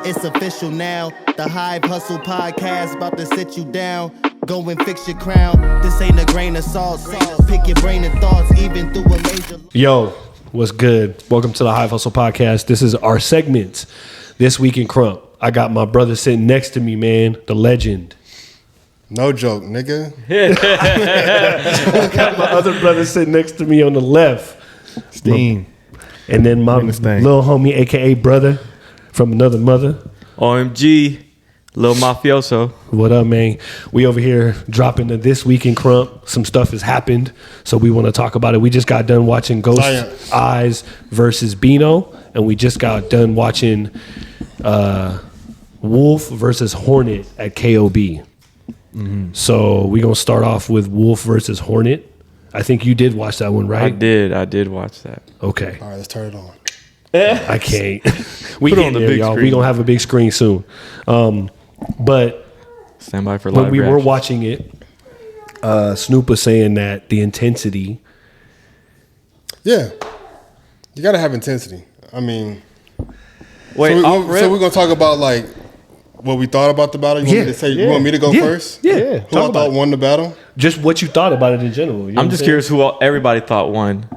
It's official now. The Hive Hustle podcast about to sit you down. Go and fix your crown. This ain't a grain of salt. Pick your brain and thoughts, even through a major. Yo, what's good? Welcome to the Hive Hustle podcast. This is our segment, This Week in Krump. I got my brother sitting next to me, man, the legend. No joke, nigga. I got my other brother sitting next to me on the left. Steam. And then my little homie, a.k.a. brother from another mother. OMG, Lil Mafioso. What up, man? We over here dropping the This Week in Krump. Some stuff has happened, so we want to talk about it. We just got done watching Ghost Eyes versus Beano, and we just got done watching Wolf versus Hornet at KOB. Mm-hmm. So we're going to start off with Wolf versus Hornet. I think you did watch that one, right? I did watch that. Okay. All right, let's turn it on. I can't. We Put it get on the there, big y'all. screen. We're going to have a big screen soon. But Stand by for live when we were reactions. watching it, Snoop was saying that the intensity. Yeah. You got to have intensity. I mean, Wait, so we're going to talk about like what we thought about the battle? You want me to say, you want me to go first? Yeah. Who I thought won the battle? Just what you thought about it in general. You know I'm what just saying? curious who everybody thought won.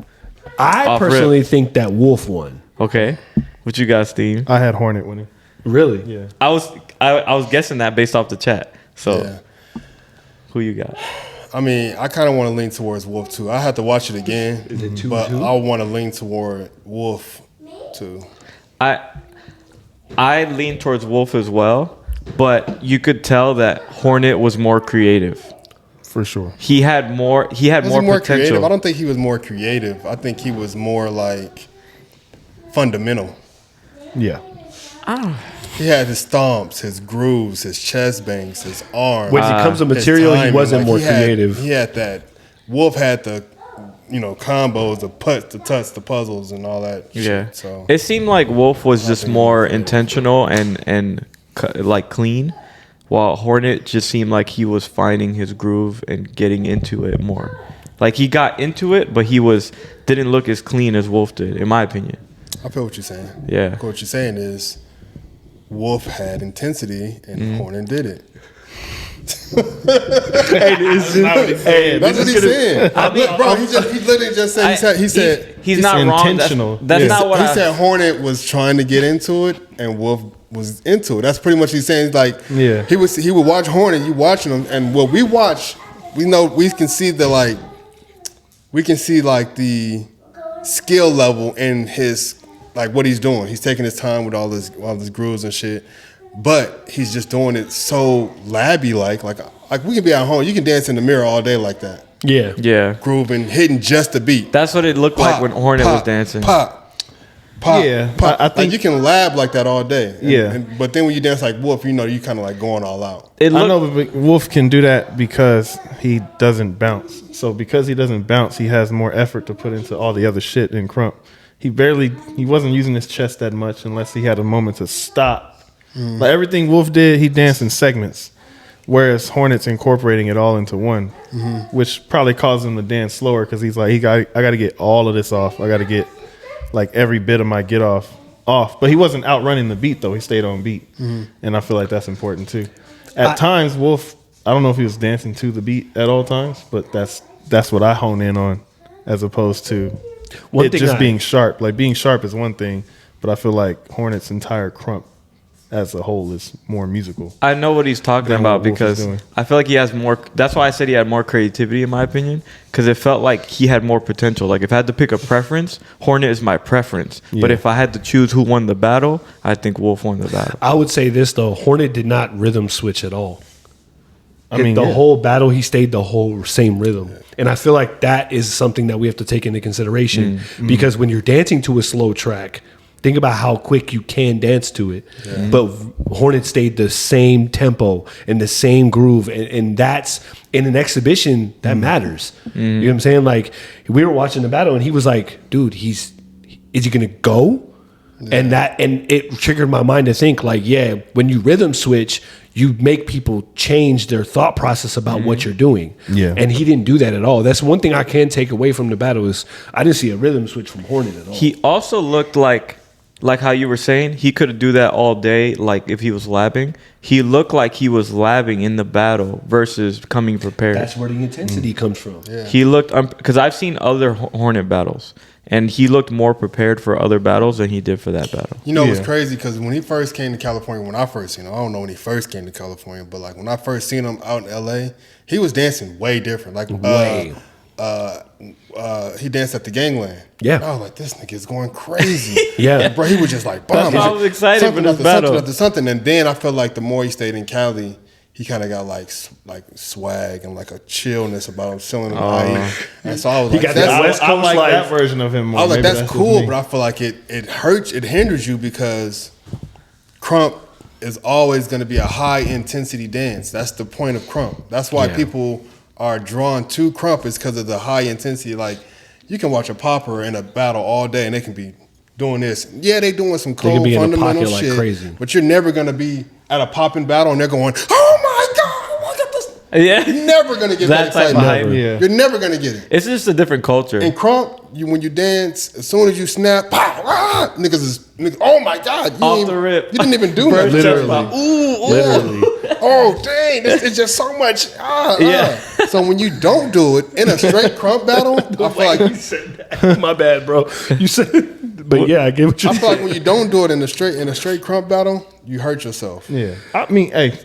I Off personally think that Wolf won. Okay, what you got, Steve? I had Hornet winning. Really? Yeah. I was guessing that based off the chat. So Yeah. who you got? I mean, I kind of want to lean towards Wolf too. I have to watch it again. Is it 2-2? But I want to lean toward Wolf too. I lean towards Wolf as well, but you could tell that Hornet was more creative. For sure. He had more. He had Was more he more potential. creative? I don't think he was more creative. I think he was more like fundamental. Yeah. He had his stomps, his grooves, his chest bangs, his arms. When it comes to his material, he timing. wasn't Like, more he had- creative. He had that. Wolf had the, combos, the putts, the tuts, the puzzles, and all that. Yeah. Shit, so It seemed like Wolf was just more intentional and like clean, while Hornet just seemed like he was finding his groove and getting into it more. Like he got into it, but he didn't look as clean as Wolf did, in my opinion. I feel what you're saying. Yeah. What you're saying is, Wolf had intensity and Hornet did it. That's what he's saying. Bro, he literally just said he said he's not wrong. intentional. That's not what he I said. Hornet was trying to get into it, and Wolf was into it. That's pretty much he's saying. Like, Yeah. he would watch Hornet. You watching him, and what we watch, we know we can see the skill level in his like what he's doing. He's taking his time with all his grooves and shit, but he's just doing it so labby like we can be at home. You can dance in the mirror all day like that. Yeah. Yeah. Grooving, hitting just the beat. That's what it looked like when Hornet was dancing. Pop. Yeah, Pop. I think- like you can lab like that all day. Yeah. But then when you dance like Wolf, you kind of like going all out. It I looked, know, but Wolf can do that because he doesn't bounce. So because he doesn't bounce, he has more effort to put into all the other shit than Krump. He wasn't using his chest that much unless he had a moment to stop. Like everything Wolf did, he danced in segments. Whereas Hornet's incorporating it all into one, which probably caused him to dance slower because he's like, I got to get all of this off. I got to get like every bit of my get off. But he wasn't outrunning the beat though. He stayed on beat, and I feel like that's important too. At times, Wolf, I don't know if he was dancing to the beat at all times, but that's what I hone in on, as opposed to being sharp. Like being sharp is one thing, but I feel like Hornet's entire Krump as a whole is more musical. I know what he's talking than about what Wolf is because doing. I feel like he has more. That's why I said he had more creativity, in my opinion, because it felt like he had more potential. Like if I had to pick a preference, Hornet is my preference. But Yeah. if I had to choose who won the battle, I think Wolf won the battle. I would say this though: Hornet did not rhythm switch at all. I mean, the yeah. whole battle, he stayed the whole same rhythm, and I feel like that is something that we have to take into consideration because when you're dancing to a slow track, think about how quick you can dance to it. Yeah. But Hornet stayed the same tempo and the same groove, and that's in an exhibition that matters. You know what I'm saying? Like we were watching the battle, and he was like, "Dude, is he gonna go?" Yeah. And it triggered my mind to think like, yeah, when you rhythm switch, you make people change their thought process about what you're doing. Yeah. And he didn't do that at all. That's one thing I can take away from the battle is I didn't see a rhythm switch from Hornet at all. He also looked like like how you were saying, he could do that all day. Like if he was labbing, he looked like he was labbing in the battle versus coming prepared. That's where the intensity comes from. Yeah. He looked, because I've seen other Hornet battles, and he looked more prepared for other battles than he did for that battle. You know, it was crazy because when he first came to California, when I first seen him, I don't know when he first came to California, but like when I first seen him out in LA, he was dancing way different. Like he danced at the Gangland. Yeah. I was like, this nigga is going crazy. Yeah. Like, bro, he was just like, That's why I was excited for this battle. Something. And then I felt like the more he stayed in Cali, he kind of got like swag and like a chillness about him, chilling in Hive. And so I was like, got that West I Coast like life. that version of him more. I was like, Maybe that's just cool, me. but I feel like it hurts, it hinders you because Krump is always going to be a high intensity dance. That's the point of Krump. That's why people are drawn to Krump, is because of the high intensity. Like, you can watch a popper in a battle all day and they can be doing this. Yeah, they doing some cold be in the fundamental pocket like shit, crazy. but you're never going to be at a popping battle and they're going, oh my God, look at this. Yeah. You're never going to get that That type of excitement. hype. Yeah. You're never going to get it. It's just a different culture. In Krump, when you dance, as soon as you snap, pow, ah, niggas, oh my God. You Off ain't the even- rip. You didn't even do First nothing. chest Literally. bump. Ooh, Literally. oh, dang, it's just so much. Yeah. So when you don't do it in a straight Krump battle, I feel like You said that. My bad, bro. You said, but yeah, I get what you're I feel like saying. when you don't do it in a straight Krump battle, you hurt yourself. Yeah, I mean, hey,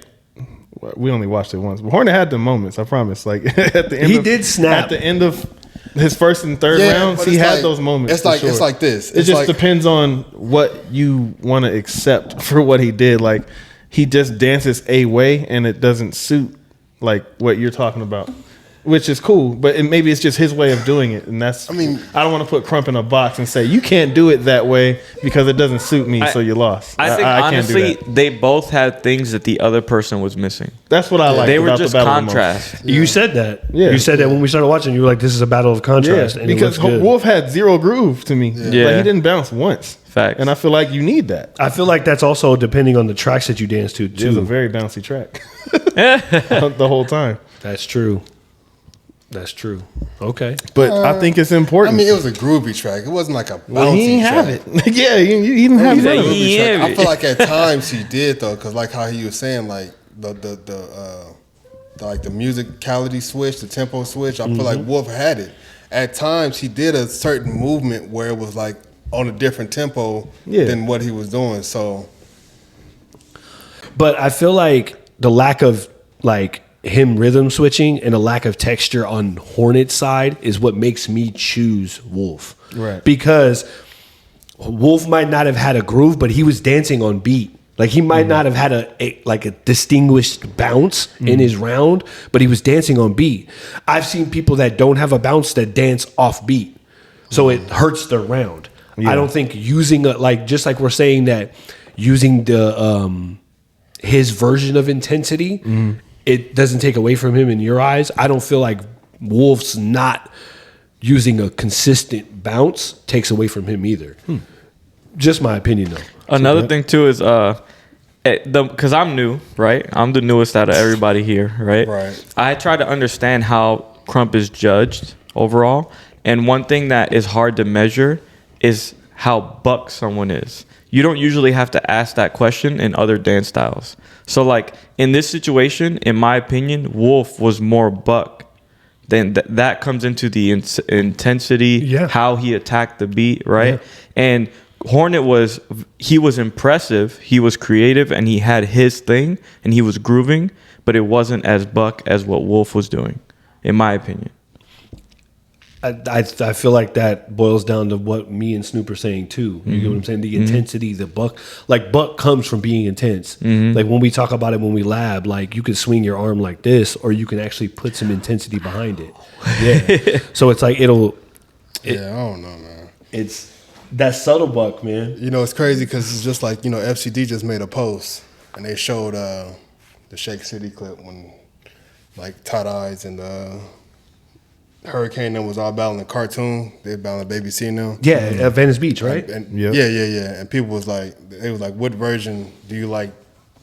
we only watched it once, but Hornet had the moments. I promise. Like at the end, He did snap. at the end of his first and third rounds. but He it's had like- those moments. It's for like sure. it's like this. It It's just like, depends on what you want to accept for what he did. Like he just dances a way, and it doesn't suit like what you're talking about, which is cool. But maybe it's just his way of doing it, and that's. I mean- I don't want to put Krump in a box and say you can't do it that way because it doesn't suit me, so you lost. I think can't do honestly, that. they both had things that the other person was missing. That's what I like. They were about just the battle the most. contrast. You said that. Yeah. You said that when we started watching. You were like, "This is a battle of contrast," Yeah, and because it looks good. Wolf had zero groove to me. Yeah. Like he didn't bounce once. Facts. And I feel like you need that. I feel like that's also depending on the tracks that you dance to It was a too. very bouncy track the whole time. That's true. That's true. Okay. But I think it's I important. mean, it was a groovy track. It wasn't like a bouncy well, he didn't have track. it. Yeah, he didn't have It was a none of it. groovy Yeah. track. I feel like at times he did though, because like how he was saying, like the like the musicality switch, the tempo switch. I feel like Wolf had it. At times he did a certain movement where it was like on a different tempo than what he was doing. So But I feel like the lack of like him rhythm switching and a lack of texture on Hornet's side is what makes me choose Wolf. Right. Because Wolf might not have had a groove, but he was dancing on beat. Like he might not have had a distinguished bounce in his round, but he was dancing on beat. I've seen people that don't have a bounce that dance off beat. So it hurts their round. I don't think using just like we're saying that using the his version of intensity, it doesn't take away from him in your eyes. I don't feel like Wolf's not using a consistent bounce takes away from him either. Just my opinion though. Another thing too is because I'm new, right? I'm the newest out of everybody here, right? Right. I try to understand how Krump is judged overall, and one thing that is hard to measure is how buck someone is. You don't usually have to ask that question in other dance styles. So like in this situation, in my opinion, Wolf was more buck. Then that comes into the intensity, how he attacked the beat, right? Yeah. And Hornet was impressive, he was creative, and he had his thing, and he was grooving, but it wasn't as buck as what Wolf was doing, in my opinion. I feel like that boils down to what me and Snoop are saying too. You get what I'm saying? The intensity, the buck comes from being intense. Like when we talk about it, when we lab, like you can swing your arm like this, or you can actually put some intensity behind it. Yeah. So it's like I don't know, man. It's that subtle buck, man. You know, it's crazy because it's just like, FCD just made a post and they showed the Shake City clip when like Todd Eyes and Hurricane them was all battling cartoon. They battling Baby C now. Yeah, at Venice Beach, right? And yeah. And people was like, what version do you like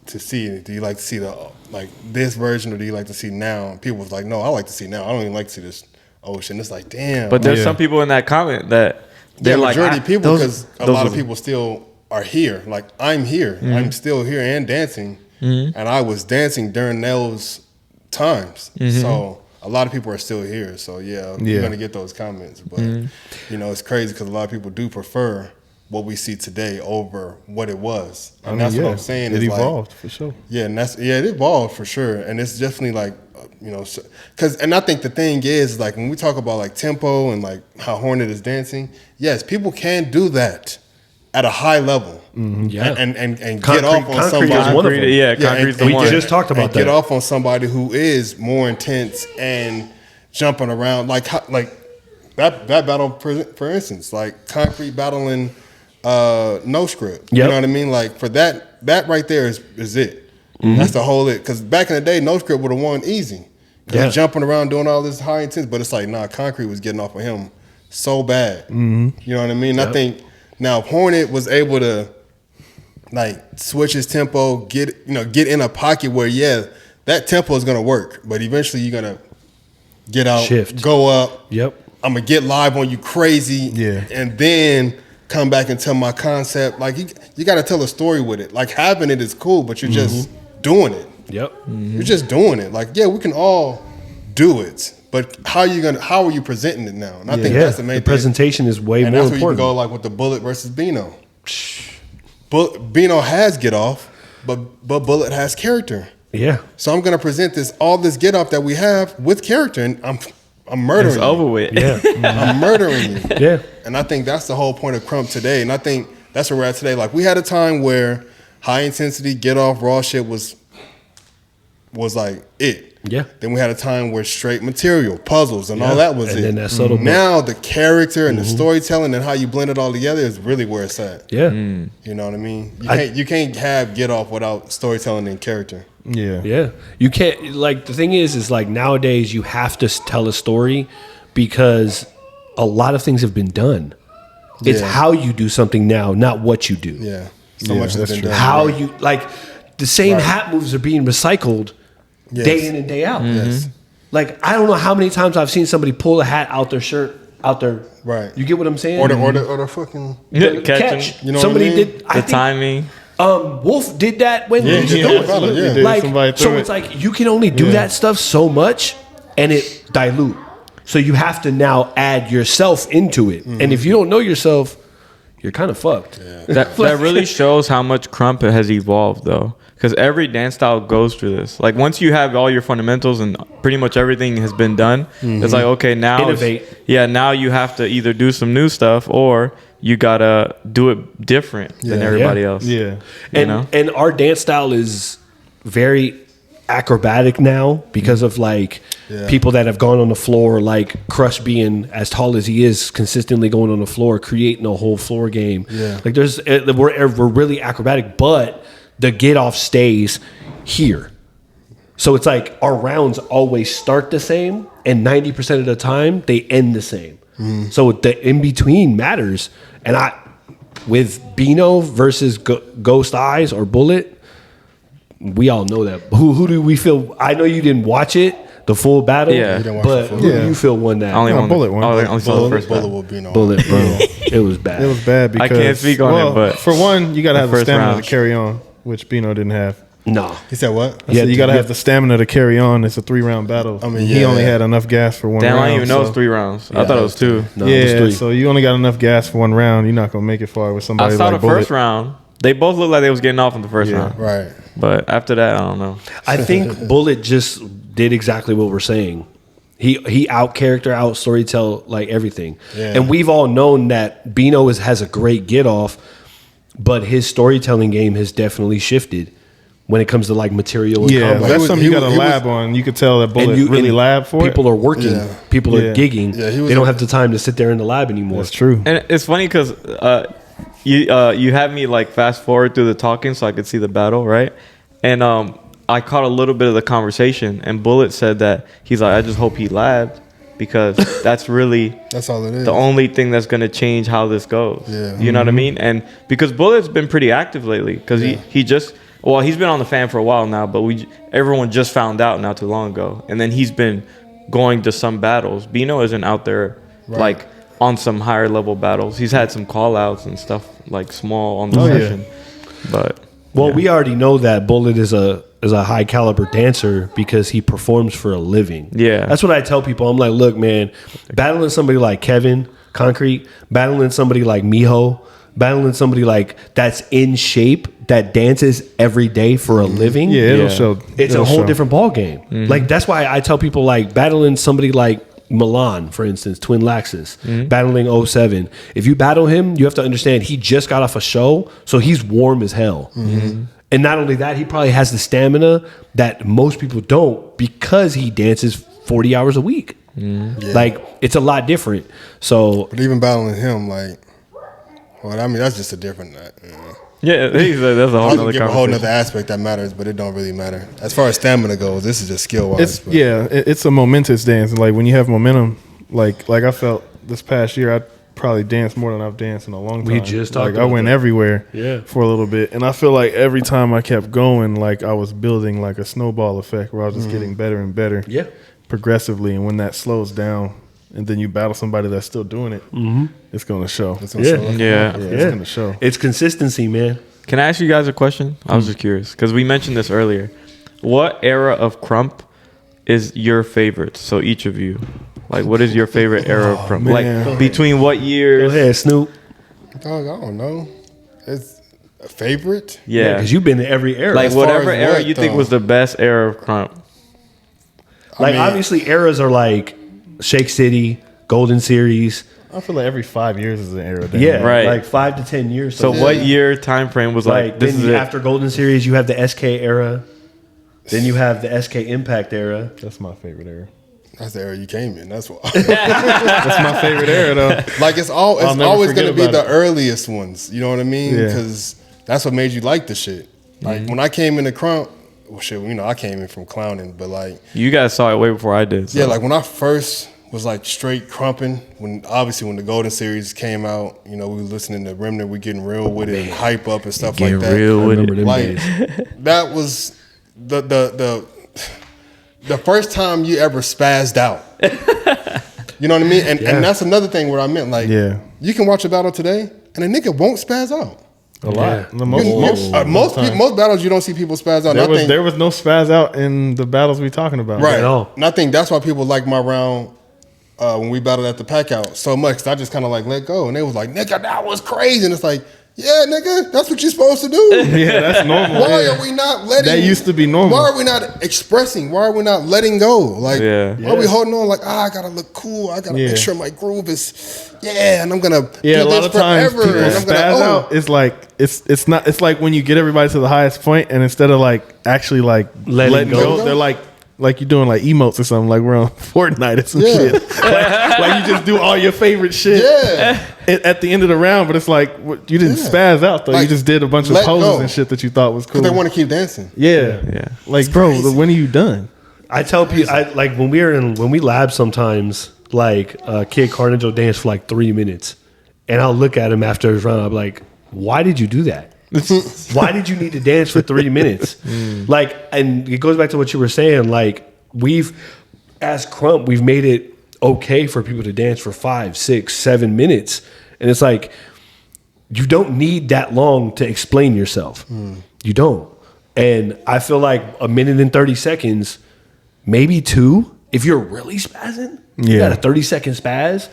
to see? Do you like to see this version, or do you like to see now? And people was like, no, I like to see now. I don't even like to see this old shit. And it's like, damn. But there's some people in that comment that they're like, majority of people, because a lot of are- people still are here. Like I'm here. I'm still here and dancing. And I was dancing during those times. So a lot of people are still here. So you're gonna get those comments. But you know, it's crazy because a lot of people do prefer what we see today over what it was. And that's what I'm saying. It is evolved like, for sure. Yeah, and it evolved for sure. And it's definitely like, you know, and I think the thing is like when we talk about like tempo and like how Hornet is dancing, yes, people can do that at a high level. Yeah. And Concrete- get off on Concrete somebody. is one of them. Yeah, Concrete's the we one. just talked about and get that. off on somebody who is more intense and jumping around like that battle for instance, like Concrete battling No Script. You know what I mean? Like for that right there is it. That's the whole it. Because back in the day, No Script would have won easy. Because he's jumping around doing all this high intense, but it's like Concrete was getting off of him so bad. You know what I mean? I think now Hornet was able to like switch his tempo, get in a pocket where that tempo is gonna work, but eventually you're gonna get out, Shift. go up. I'm gonna get live on you crazy, and then come back and tell my concept. Like you got to tell a story with it. Like having it is cool, but you're just doing it. You're just doing it. Like we can all do it, but how are you presenting it now? And I think that's the main thing. Presentation is way and more that's where important. you can go like with the Bullet versus Bino. Bino has get off, but Bullet has character. So I'm gonna present all this get off that we have with character, and I'm murdering. It's over with. I'm murdering you. And I think that's the whole point of Krump today. And I think that's where we're at today. Like we had a time where high intensity get off raw shit was like it. Then we had a time where straight material, puzzles, and all that was and it. then that subtle Now the character and the storytelling and how you blend it all together is really where it's at. You know what I mean? You can't have get off without storytelling and character. You can't, like, the thing is like nowadays you have to tell a story because a lot of things have been done. It's how you do something now, not what you do. So much has been done. How you, like, the same hat moves are being recycled day in and day out. Like, I don't know how many times I've seen somebody pull a hat out their shirt, out their, you get what I'm saying? Or the fucking catch. You know somebody what I mean? did The timing. Wolf did that when he was doing it. Like, so it's like you can only do that stuff so much and it dilute. So you have to now add yourself into it. And if you don't know yourself, you're kind of fucked. That really shows how much Krump has evolved, though. Because every dance style goes through this. Like, once you have all your fundamentals and pretty much everything has been done, it's like, okay, now innovate. Now you have to either do some new stuff or you gotta do it different than everybody else. And our dance style is very acrobatic now because of like people that have gone on the floor, like Crush being as tall as he is, consistently going on the floor, creating a whole floor game. Like we're really acrobatic, but the get off stays here. So it's like our rounds always start the same, and 90% of the time they end the same. So the in between matters. And with Bino versus Ghost Eyes or Bullet, we all know that. Who do we feel? I know you didn't watch it, the full battle. But who do you feel won that? Bullet won. I only saw the first Bullet battle. will be no. Bullet, bro. It was bad. It was bad because I can't speak on it, but for one, you gotta have the first stamina round. to carry on, which Bino didn't have. No. He said what? I said you gotta have the stamina to carry on. It's a 3-round battle. I mean, he only had enough gas for one Damn, round. I didn't even know so- it's 3 rounds. I thought it was 2. No, it was 3. so you only got enough gas for one round. You're not gonna make it far with I somebody saw like the Bullet. first round. They both looked like they was getting off in the first round. Right. But after that, I don't know. I think Bullet just did exactly what we're saying. He out character, out storytell, like everything. And we've all known that Bino has a great get off, but his storytelling game has definitely shifted when it comes to like material and combo. That's something you got to lab on. You could tell that Bullet really lab for people it. are working. People are gigging. They don't have the time to sit there in the lab anymore. That's true. And it's funny because you had me like fast forward through the talking so I could see the battle, right? And I caught a little bit of the conversation, and Bullet said that he's like, I just hope he labbed because that's really that's all it is. The only thing that's going to change how this goes. You know what I mean? And because Bullet's been pretty active lately because he just he's been on the fan for a while now, but everyone just found out not too long ago, and then he's been going to some battles. Bino isn't out there like on some higher level battles. He's had some call outs and stuff like small on the Oh, yeah. session. But Well, yeah. we already know that Bullet is a high caliber dancer because he performs for a living. Yeah. That's what I tell people. I'm like, look, man, battling somebody like Kevin Concrete, battling somebody like Miho, battling somebody like that's in shape, that dances every day for a living. Yeah, it'll Yeah. show. It's it'll a whole show. different ball game. Like that's why I tell people like battling somebody like Milan, for instance, Twin Laxus, battling 07. If you battle him, you have to understand he just got off a show, so he's warm as hell. And not only that, he probably has the stamina that most people don't because he dances 40 hours a week. Like it's a lot different. So But even battling him, like, well, I mean, that's just a different. Yeah, that's a I whole was other gonna give a whole conversation. other aspect that matters, but it don't really matter. As far as stamina goes, this is just skill wise. It's a momentous dance. Like when you have momentum, like I felt this past year, I probably danced more than I've danced in a long time. We just talked like I about went that. everywhere Yeah. for a little bit, and I feel like every time I kept going, like I was building like a snowball effect where I was just getting better and better, yeah. progressively. And when that slows down, and then you battle somebody that's still doing it, it's gonna show. It's gonna Yeah. show up. Yeah. It's gonna show. It's consistency, man. Can I ask you guys a question? I was just curious because we mentioned this earlier. What era of Krump is your favorite? So each of you, like, what is your favorite era of Krump? man. Like between what Go years? ahead, Snoop. Dog, I don't know. It's a favorite. Yeah, Because you've been to every era. like As far whatever as era what, you think though? was the best era of Krump. Like mean- obviously eras are like Shake City, Golden Series. I feel like every 5 years is an era. Dance. Yeah, Right. like 5 to 10 years. So what year time frame was like? like This then is it. after Golden Series, you have the SK era. Then you have the SK Impact era. That's my favorite era. That's the era you came in. That's why. That's my favorite era, though. Like it's I'll never always forget gonna be about the it. earliest ones. You know what I mean? Yeah. Because that's what made you like the shit. Like when I came into Krump, well, shit, you know, I came in from clowning, but like, You guys saw it way before I did. So. yeah, like when I first was like straight crumping, when the Golden Series came out, you know, we were listening to Remnant, we getting real with it and hype up and stuff like that. real with remember it. them Like days. that was the first time you ever spazzed out. You know what I mean? And that's another thing where I meant like, Yeah. you can watch a battle today and a nigga won't spaz out. A lot. Yeah. The most Most battles you don't see people spaz out. there was no spaz out in the battles we talking about. Right. At all. And I think that's why people like my round when we battled at the pack out so much. 'Cause I just kind of like let go. And they was like, nigga, that was crazy. And it's like, yeah, nigga, that's what you're supposed to do. Yeah, that's normal. Why yeah. are we not letting... That used to be normal. Why are we not expressing? Why are we not letting go? Like, Yeah. why are we holding on like, I got to look cool. I got to Yeah. make sure my groove is... Yeah, and I'm going to Yeah, do a lot this of times forever. people And I'm spaz gonna, out. It's like it's not. It's like when you get everybody to the highest point, and instead of like actually like letting go. go, they're like you're doing like emotes or something. Like we're on Fortnite or some Yeah. shit. like you just do all your favorite shit. Yeah. At the end of the round, but it's like you didn't Yeah. spaz out though. You Like, just did a bunch of let poses go. and shit that you thought was cool. Because they want to keep dancing. yeah, Yeah. Like bro, crazy. when are you done? I tell people, like when we lab sometimes, like Kid Carnage will dance for like 3 minutes, and I'll look at him after his round. I'm like, why did you do that? Why did you need to dance for 3 minutes? Like, and it goes back to what you were saying. Like as Krump, we've made it okay for people to dance for 5, 6, 7 minutes, and it's like you don't need that long to explain yourself. You don't. And I feel like a minute and 30 seconds, maybe 2, if you're really spazzing. You Yeah. got a 30-second spaz.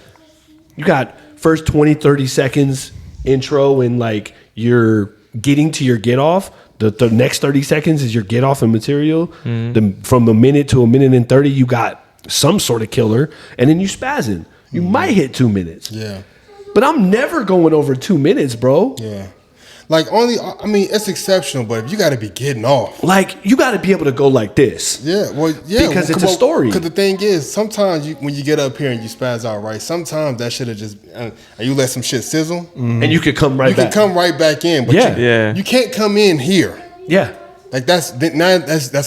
You got first 20, 30 seconds intro and like you're getting to your get off. The next 30 seconds is your get off and material. From a minute to a minute and 30, you got some sort of killer. And then you spazzing. You might hit 2 minutes. Yeah. But I'm never going over 2 minutes, bro. Yeah. Like I mean, it's exceptional, but if you got to be getting off. Like, you got to be able to go like this. Yeah, well, yeah. Because it's a story. Because the thing is, sometimes when you get up here and you spaz out, right, sometimes that should have just, and you let some shit sizzle, And you could come right you back. can come right back in. But Yeah. Yeah. you can't come in here. Yeah. Like that's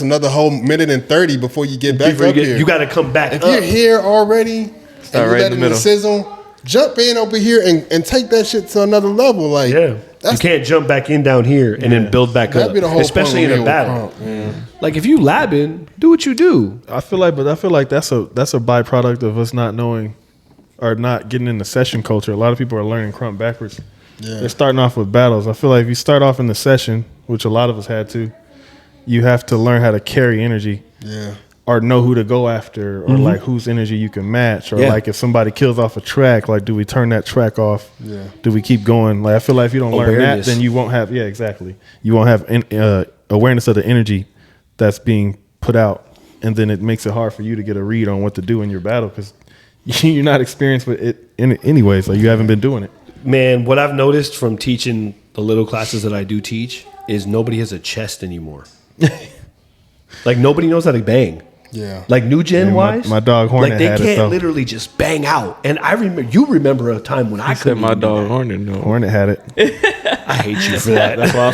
another whole minute and 30 before you get back up here. You got to come back If up. you're here already, Start and right you in let the it middle. sizzle, jump in over here and take that shit to another level. Like, Yeah. You that's can't jump back in down here and then build back that'd up. be the whole Especially point in a with battle. Krump, Like, if you labbing, do what you do. I feel like that's a byproduct of us not knowing are not getting into session culture. A lot of people are learning Krump backwards. Yeah. They're starting off with battles. I feel like if you start off in the session, which a lot of us had to, you have to learn how to carry energy. Yeah. Or know who to go after, or like whose energy you can match, or Yeah. like if somebody kills off a track, like do we turn that track off? Yeah. Do we keep going? Like I feel like if you don't learn that, Awareness. then you won't have. Yeah, exactly. You won't have awareness of the energy that's being put out, and then it makes it hard for you to get a read on what to do in your battle because you're not experienced with it anyways. Like you haven't been doing it. Man, what I've noticed from teaching the little classes that I do teach is nobody has a chest anymore. Like nobody knows how to bang. Yeah. Like new gen Yeah, wise, my dog Hornet like they had it, can't though. literally just bang out. And I remember, you remember a time when I Said couldn't my even do dog that. Hornet. No. Hornet had it. I hate you for that. That's why I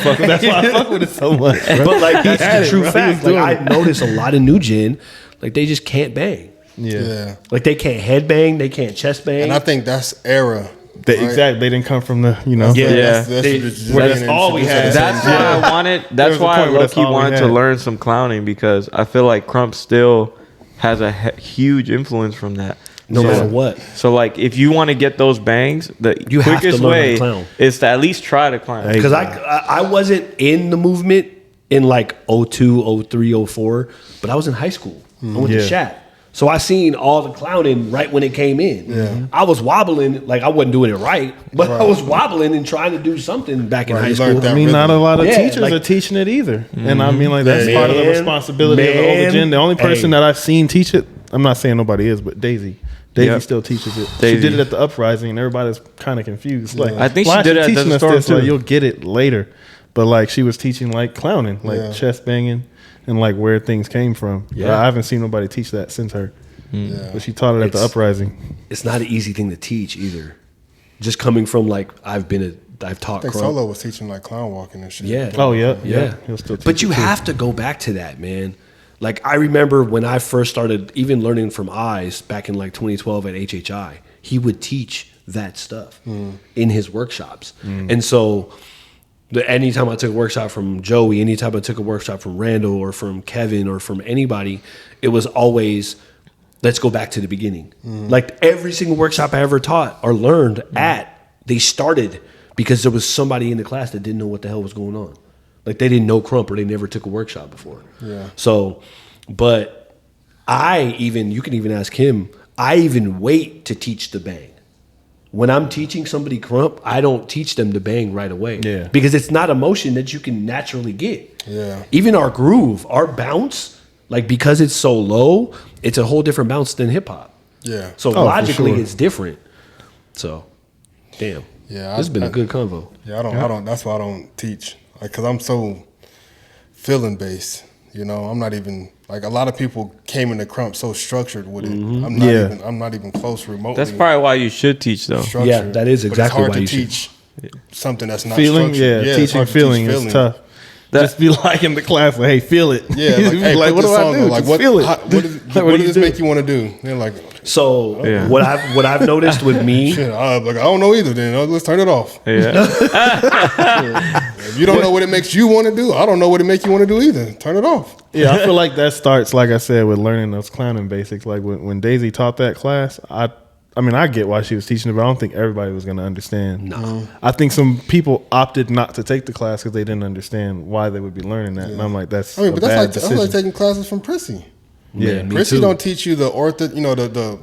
fuck with it so much. Bro. But like that's had the it, true bro. He fact. was Like doing I it. notice a lot of new gen, like they just can't bang. Yeah. Like they can't head bang, they can't chest bang. And I think that's era. They, right? Exactly. They didn't come from the Yeah. That's They- just where being that's all we introduced at had. the That's same why time. I wanted. There That's was a why I point where that's low-key all we wanted to had. learn some clowning because I feel like Krump still has a huge influence from that. no So- matter what. So like, if you want to get those bangs, the You have to quickest learn how to way clown. is to at least try to clown. Because I wasn't in the movement in like 02, 03, 04, but I was in high school. I went to Yeah. Shat. So I seen all the clowning right when it came in. Yeah. I was wobbling, like I wasn't doing it right, but I was wobbling and trying to do something back in Right, high you school. learned that. I mean, not a lot of Yeah, teachers like- are teaching it either. And I mean, like, that's Yeah, part of the man, responsibility of the older man. gen. The only person Hey. that I've seen teach it, I'm not saying nobody is, but Daisy. Daisy Yep. still teaches it. Daisy. She did it at the Uprising, and everybody's kind of confused. Like, I think why she is did it at teaching Desert us Storm, this? Like, too. you'll get it later. But, like, she was teaching, like, clowning, like Yeah. chest banging, and, like, where things came from. Yeah. But I haven't seen nobody teach that since her. Yeah. But she taught it at the It's- Uprising. It's not an easy thing to teach either. Just coming from like I've taught I think Krump. Solo was teaching like clown walking and shit. Yeah. Oh, yeah. Yeah. He'll still teach But you it, too. have to go back to that, man. Like I remember when I first started even learning from Eyes back in like 2012 at HHI, he would teach that stuff in his workshops. And so anytime I took a workshop from Joey, anytime I took a workshop from Randall or from Kevin or from anybody, it was always, let's go back to the beginning. Like every single workshop I ever taught or learned they started because there was somebody in the class that didn't know what the hell was going on. Like they didn't know Krump or they never took a workshop before. Yeah. So, but you can even ask him, I even wait to teach the bang. When I'm teaching somebody Krump, I don't teach them to bang right away. Yeah. Because it's not a motion that you can naturally get. Yeah. Even our groove, our bounce, like because it's so low, it's a whole different bounce than hip hop. Yeah. So for logically, sure. it's different. So, damn. Yeah, This has been a good convo. Yeah, I don't. That's why I don't teach, like, cause I'm so feeling based. You know, I'm not even like a lot of people came into Krump so structured with it. I'm not even close remotely. That's probably why you should teach though. structured. Yeah, that is But exactly it's hard why to you should. teach something that's not Feeling, structured. yeah, it's teaching hard to feeling teach is tough. Just be like in the class, like, hey, feel it. Yeah, like, hey, like, put what this do I song do? on. Like, Just what? feel it. What Like, does do you this do? make you want to do? They're like, So Yeah. what I've noticed with me, shit. Like, I don't know either. Then let's turn it off. Yeah. If you don't know what it makes you want to do, I don't know what it makes you want to do either. Turn it off. Yeah, I feel like that starts, like I said, with learning those clowning basics. Like when Daisy taught that class, I mean, I get why she was teaching it, but I don't think everybody was going to understand. No. I think some people opted not to take the class because they didn't understand why they would be learning that. And I'm like, that's I mean, a but bad that's decision. like taking classes from Prissy. Yeah, me Prissy too. don't teach you the the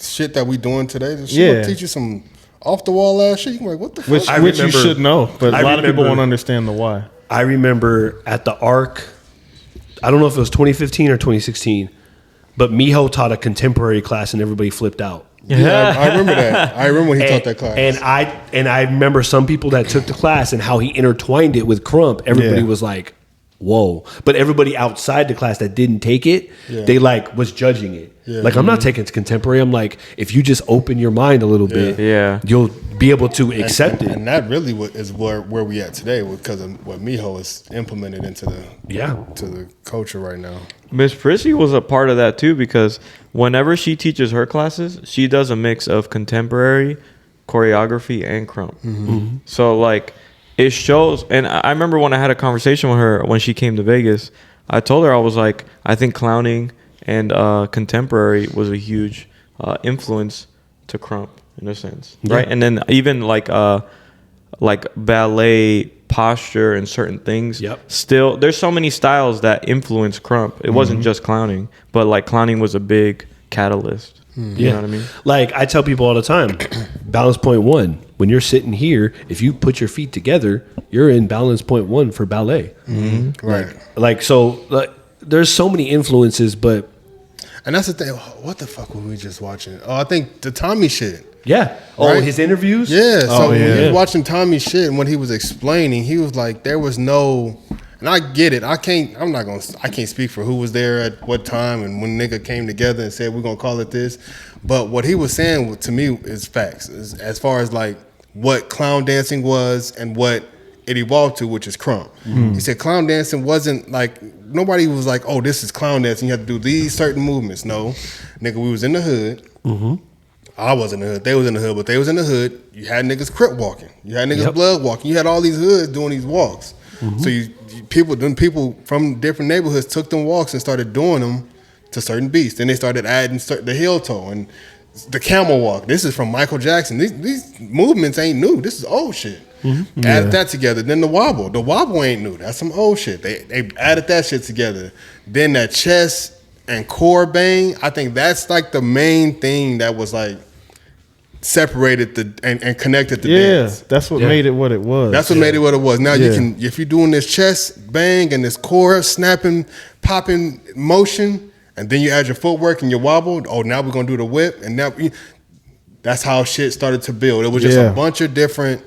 shit that we doing today. She Yeah. don't teach you some off the wall ass shit. You can be like, what the which fuck? which you remember- should know, but I a lot of people remember- won't understand the why. I remember at the ARC, I don't know if it was 2015 or 2016, but Miho taught a contemporary class and everybody flipped out. Yeah, I remember that. I remember when he taught that class. And I remember some people that took the class and how he intertwined it with Krump. Everybody Yeah. was like, whoa. But everybody outside the class that didn't take it, Yeah. they like was judging it. Yeah. Like, I'm not taking contemporary. I'm like, if you just open your mind a little bit, Yeah. you'll be able to accept it. And that really is where we at today because of what Miho has implemented into the culture right now. Miss Prissy was a part of that too because whenever she teaches her classes, she does a mix of contemporary, choreography, and Krump. So like it shows. And I remember when I had a conversation with her when she came to Vegas, I told her, I was like, I think clowning and contemporary was a huge influence to Krump in a sense, right? And then even like ballet posture and certain things. Yep. Still, there's so many styles that influence Krump. It wasn't just clowning, but like clowning was a big catalyst. You know what I mean? Like I tell people all the time, balance point 1. When you're sitting here, if you put your feet together, you're in balance point 1 for ballet. Right. Like so, there's so many influences, but And that's the thing. What the fuck were we just watching? Oh, I think the Tommy shit. yeah. Oh, Right? his interviews. Yeah. So when yeah. you was watching Tommy shit, and when he was explaining, he was like, there was no. And I get it. I can't speak for who was there at what time and when nigga came together and said we're gonna call it this. But what he was saying to me is facts, as far as like what clown dancing was and what it evolved to, which is Krump. He said clown dancing wasn't like, nobody was like, oh, this is clown dancing, you have to do these certain movements. No, nigga, we was in the hood. I was in the hood. They was in the hood, but they was in the hood. You had niggas crip walking. You had niggas blood walking. You had all these hoods doing these walks. So people from different neighborhoods took them walks and started doing them to certain beats. Then they started adding the heel toe and the camel walk. This is from Michael Jackson. These movements ain't new. This is old shit. Added that together. Then the wobble. The wobble ain't new. That's some old shit. They added that shit together. Then that chest and core bang. I think that's like the main thing that was like separated and connected the dance. That's what made it what it was. That's what made it what it was. Now you can, if you're doing this chest bang and this core snapping, popping motion, and then you add your footwork and your wobble. Oh, now we're gonna do the whip, and now that's how shit started to build. It was just a bunch of different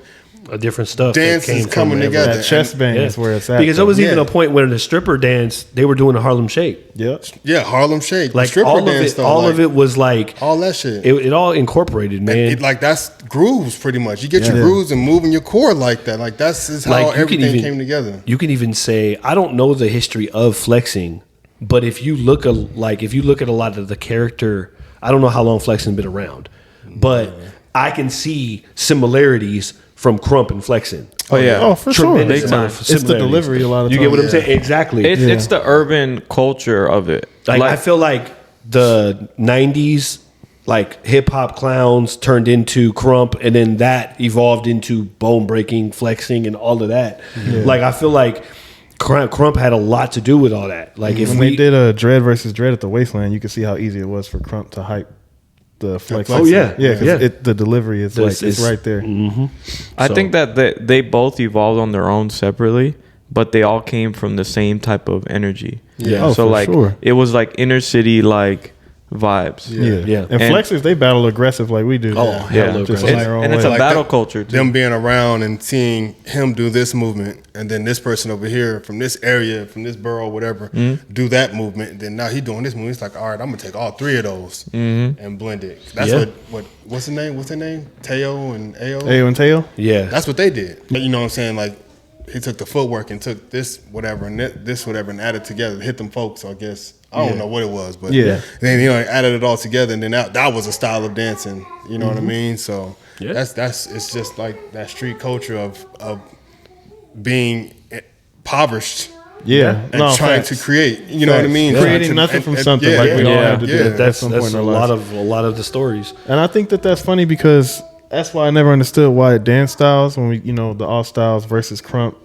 stuff. dances coming together. That chest bang is where it's at. Because there was even Yeah. a point where the stripper dance, they were doing the Harlem Shake. Yeah, Harlem Shake, Like stripper all of dance, it, though, all like, of it was like all that shit. it all incorporated, man. It, like that's grooves, pretty much. You get your grooves and moving your core like that. Like that's is how Like, you can everything even- came together. You can even say, I don't know the history of flexing, but if you look at a lot of the character, I don't know how long flexing been around, but I can see similarities from Krump and flexing. Oh yeah. Oh, for sure. Tremendous Big amount time. of It's the similarities. delivery a lot of You get times. what I'm saying? Exactly. It's the urban culture of it. Like I feel like the 90s, like hip hop clowns turned into Krump, and then that evolved into bone breaking, flexing, and all of that. Like I feel like Krump had a lot to do with all that. Like if when we they did a Dread versus Dread at the Wasteland, you could see how easy it was for Krump to hype the flex. Oh, yeah. yeah, because Yeah. the delivery is like it's right there. I think that they both evolved on their own separately, but they all came from the same type of energy. Yeah. Oh, so for like sure. it was like inner city like vibes. Yeah. And flexers, they battle aggressive like we do. Oh, hella Just aggressive. on their own And it's way. a Like battle them- culture too. Them being around and seeing him do this movement, and then this person over here from this area, from this borough, whatever, do that movement. And then now he doing this movement. It's like, all right, I'm gonna take all three of those and blend it. That's Yeah. what's the name? What's their name? Teo and Ao. Ayo and Teo. yeah, That's what they did. But you know what I'm saying? Like he took the footwork and took this whatever and this whatever and added together, hit them folks. I guess I don't know what it was, but Yeah. then added it all together, and then that was a style of dancing. You know what I mean? So Yeah. that's it's just like that street culture of being impoverished Yeah, and trying to create. You know what I mean? Creating nothing from something like we all have to do yeah. at that's some point in a our lot lives. of the stories. And I think that that's funny because that's why I never understood why dance styles when we, the all styles versus Krump,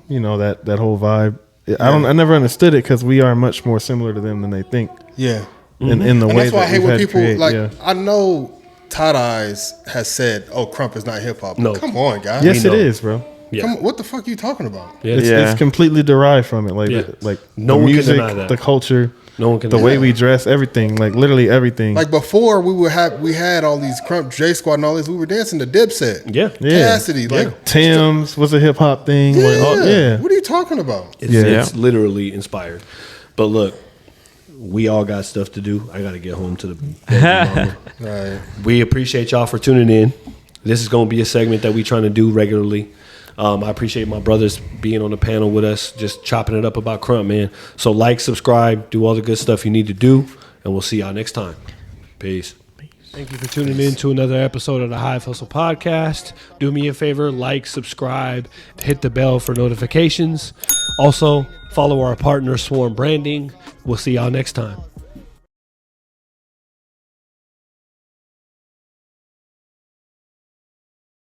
that whole vibe. I never understood it because we are much more similar to them than they think. Yeah. In the And way that's why I that hate we've when had people create, like. yeah. I know Todd Eyes has said, "Oh, Krump is not hip hop." No. Come on, guys. Yes, know. it is, bro. Yeah. Come on, what the fuck are you talking about? Yeah. It's completely derived from it. Like Yeah. like No the one can music, deny that. the culture, No one can the deny way that. we dress, everything. Like literally everything. Like before, we had all these Krump, J Squad, and all this. We were dancing to Dipset, Yeah. Yeah. Cassidy, like Tim's was a hip hop thing. yeah. Like, yeah. What are you talking about? It's literally inspired. But look, we all got stuff to do. I got to get home to the baby mama. Right. We appreciate y'all for tuning in. This is going to be a segment that we trying to do regularly. I appreciate my brothers being on the panel with us, just chopping it up about Krump, man. So like, subscribe, do all the good stuff you need to do, and we'll see y'all next time. Peace. Thank you for tuning in to another episode of the Hive Hustle Podcast. Do me a favor, like, subscribe, hit the bell for notifications. Also, follow our partner, Swarm Branding. We'll see y'all next time.